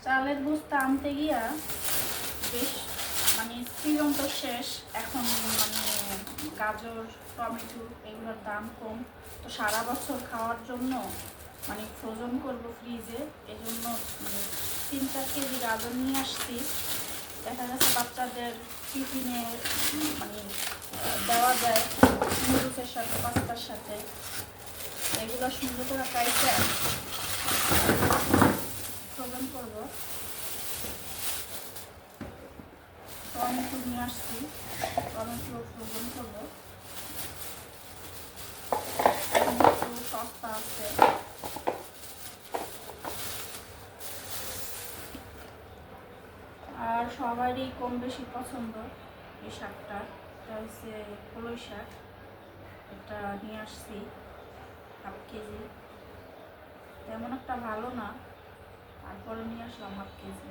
চালের বস্তা আনতে গিয়া বেশ মানে সিজন তো শেষ, এখন মানে গাজর টমেটো এগুলোর দাম কম, তো সারা বছর খাওয়ার জন্য মানে ফ্রোজেন করবো ফ্রিজে, এই জন্য মানে 3-4 কেজি গাজর নিয়ে আসছি। দেখা যাচ্ছে বাচ্চাদের টিফিনে মানে দেওয়া যায় নুডলসের সাথে পাস্তার সাথে। এগুলো সুন্দর করে কাইটে ফ্রোজেন করবো। টমেটো নিয়ে আসছি, টমেটো ফ্রোজেন করবো। একটু সস্তা আছে। আর সবারই কম বেশি পছন্দ এই শাকটা। এটা হচ্ছে কলই শাক, এটা নিয়ে আসছি হাফ কেজি। তেমন একটা ভালো না, তারপরে নিয়ে আসলাম হাফ কেজি।